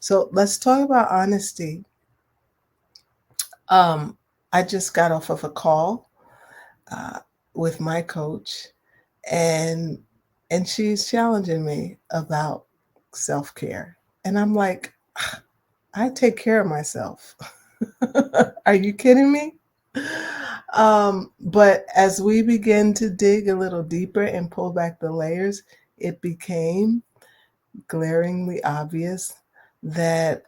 So let's talk about honesty. Um, I just got off of a call uh, with my coach, and she's challenging me about self care, and I'm like, I take care of myself. Are you kidding me? But as we begin to dig a little deeper and pull back the layers, it became glaringly obvious that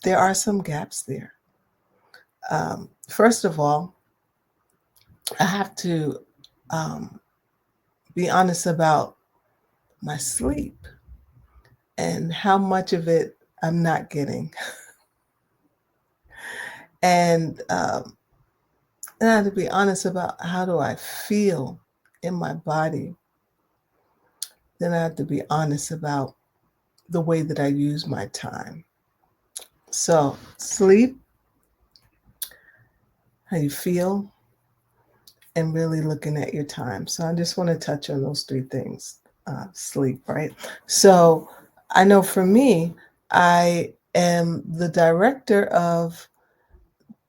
there are some gaps there. First of all, I have to um, be honest about my sleep and how much of it I'm not getting. And and I have to be honest about how do I feel in my body. Then I have to be honest about the way that I use my time. So, sleep, how you feel, and really looking at your time. So, I just want to touch on those three things. Sleep, right? So, I know for me, I am the director of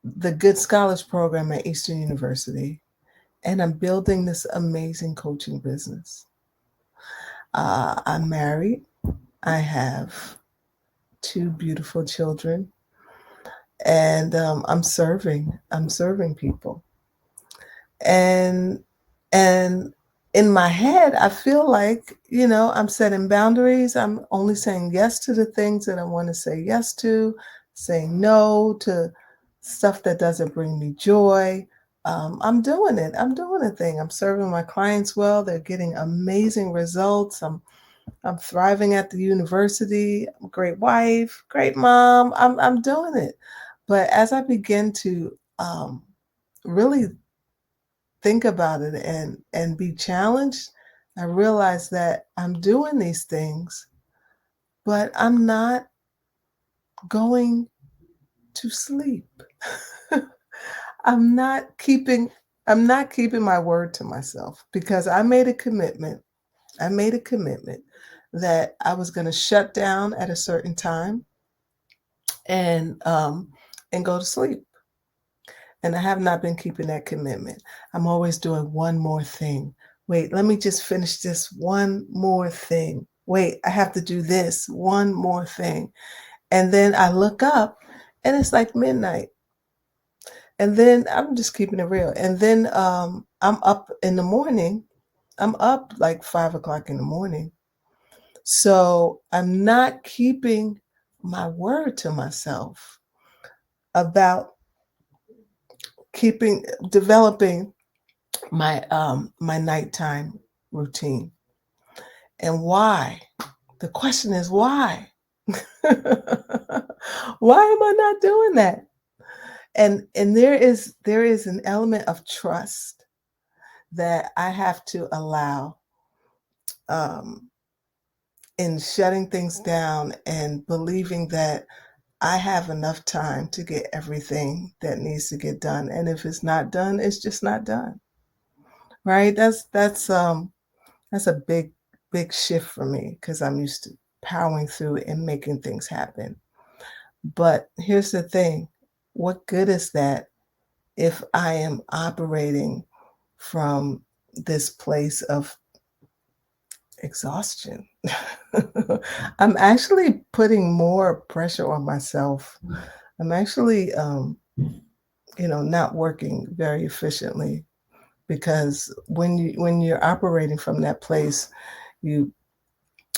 the Good Scholars Program at Eastern University, and I'm building this amazing coaching business. I'm married, I have two beautiful children, and I'm serving people. And and in my head I feel like, I'm setting boundaries. I'm only saying yes to the things that I want to say yes to, saying no to stuff that doesn't bring me joy. I'm doing it. I'm doing a thing. I'm serving my clients well. They're getting amazing results. I'm thriving at the university. I'm a great wife, great mom. I'm doing it. But as I begin to really think about it and be challenged, I realize that I'm doing these things, but I'm not going to sleep. I'm not keeping I'm not keeping my word to myself because I made a commitment. I made a commitment that I was going to shut down at a certain time and go to sleep. And I have not been keeping that commitment. I'm always doing one more thing. Wait, let me just finish this one more thing. Wait, I have to do this one more thing. And then I look up and it's like midnight. And then I'm just keeping it real. And then I'm up in the morning. I'm up like 5 o'clock in the morning. So I'm not keeping my word to myself about keeping developing my nighttime routine. And why? The question is why? Why am I not doing that? And there is an element of trust that I have to allow um, in shutting things down and believing that I have enough time to get everything that needs to get done. And if it's not done, it's just not done. Right? That's a big shift for me because I'm used to powering through and making things happen. But here's the thing, what good is that if I am operating from this place of exhaustion? I'm actually putting more pressure on myself. I'm actually, not working very efficiently because when you're operating from that place, you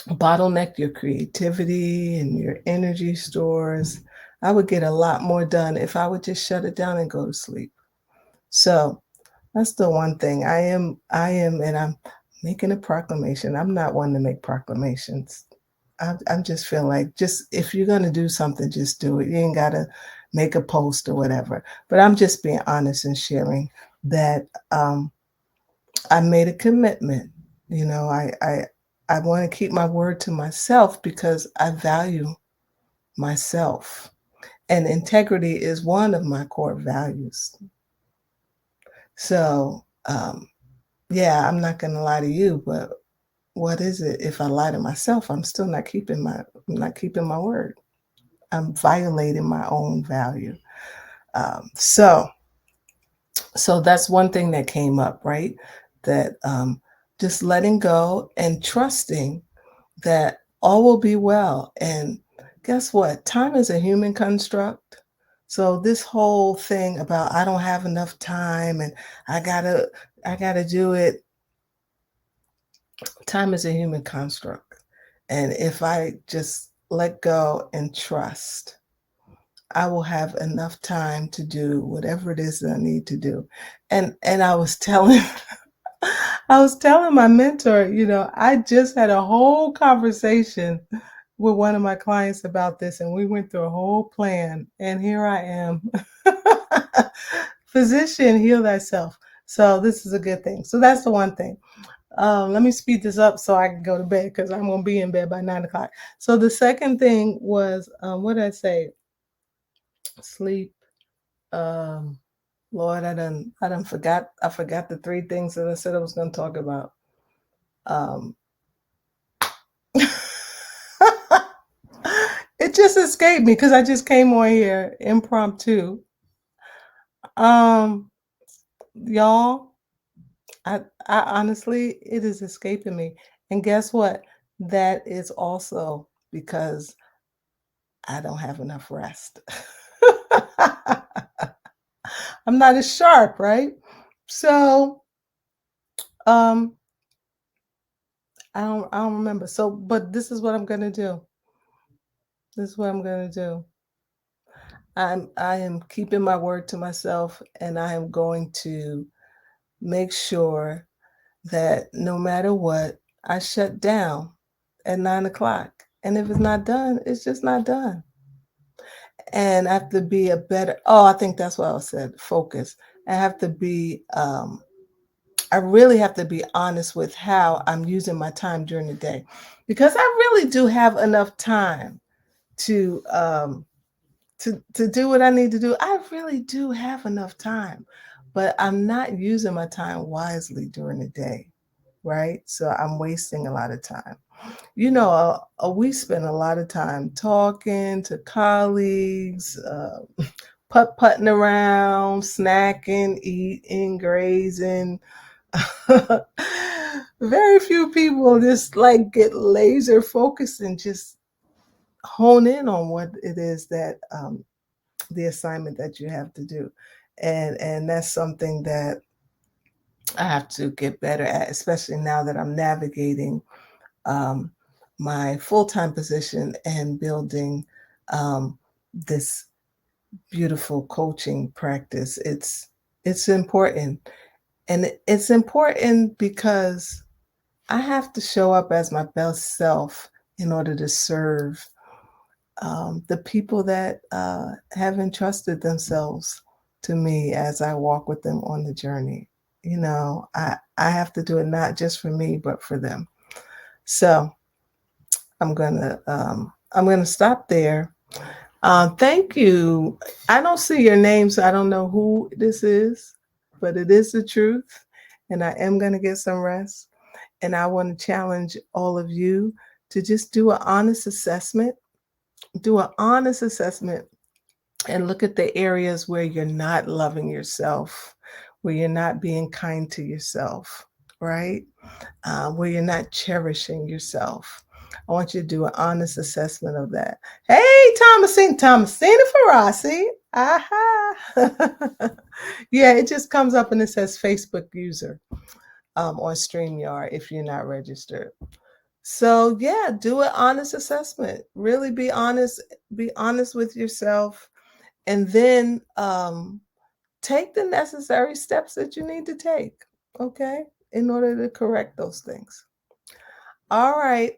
bottleneck your creativity and your energy stores. I would get a lot more done if I would just shut it down and go to sleep. So that's the one thing. And I'm making a proclamation. I'm not one to make proclamations. I'm just feel like just if you're gonna do something, just do it. You ain't gotta make a post or whatever. But I'm just being honest and sharing that I made a commitment. You know, I want to keep my word to myself because I value myself. And integrity is one of my core values. So, yeah, I'm not going to lie to you, but what is it if I lie to myself? I'm not keeping my word. I'm violating my own value. So that's one thing that came up, right? That just letting go and trusting that all will be well. And guess what? Time is a human construct. So this whole thing about I don't have enough time and I gotta I gotta do it. Time is a human construct. And if I just let go and trust, I will have enough time to do whatever it is that I need to do. And I was telling I was telling my mentor, I just had a whole conversation with one of my clients about this, and we went through a whole plan, and here I am. Physician, heal thyself. So this is a good thing. So that's the one thing. Let me speed this up so I can go to bed because I'm going to be in bed by 9 o'clock. So the second thing was, what did I say? Sleep. Um, Lord, I forgot the three things that I said I was going to talk about. Um, it just escaped me because I just came on here impromptu. Um, y'all, I honestly, it is escaping me. And guess what? That is also because I don't have enough rest. I'm not as sharp, right? So, um, I don't remember. So, but this is what I'm gonna do. This is what I'm gonna do. I am keeping my word to myself, and I am going to make sure that no matter what, I shut down at 9 o'clock. And if it's not done, it's just not done. And I have to be a better, oh, I think that's what I said, focus. I have to be, I really have to be honest with how I'm using my time during the day because I really do have enough time to, to do what I need to do. I really do have enough time, but I'm not using my time wisely during the day, right? So I'm wasting a lot of time. We spend a lot of time talking to colleagues, putt-putting around, snacking, eating, grazing. Very few people just like get laser focused and just hone in on what it is that the assignment that you have to do. And that's something that I have to get better at, especially now that I'm navigating um, my full-time position and building this beautiful coaching practice. It's important. And it's important because I have to show up as my best self in order to serve the people that have entrusted themselves to me as I walk with them on the journey. I have to do it not just for me, but for them. So I'm gonna stop there. Thank you. I don't see your name, so I don't know who this is, but it is the truth, and I am gonna get some rest. And I want to challenge all of you to just do an honest assessment. Do an honest assessment and look at the areas where you're not loving yourself, where you're not being kind to yourself, right? Where you're not cherishing yourself. I want you to do an honest assessment of that. Hey, Thomasina Farasi. Aha. Yeah, it just comes up and it says Facebook user on StreamYard if you're not registered. So yeah, do an honest assessment. Really be honest with yourself, and then take the necessary steps that you need to take, okay, in order to correct those things. All right.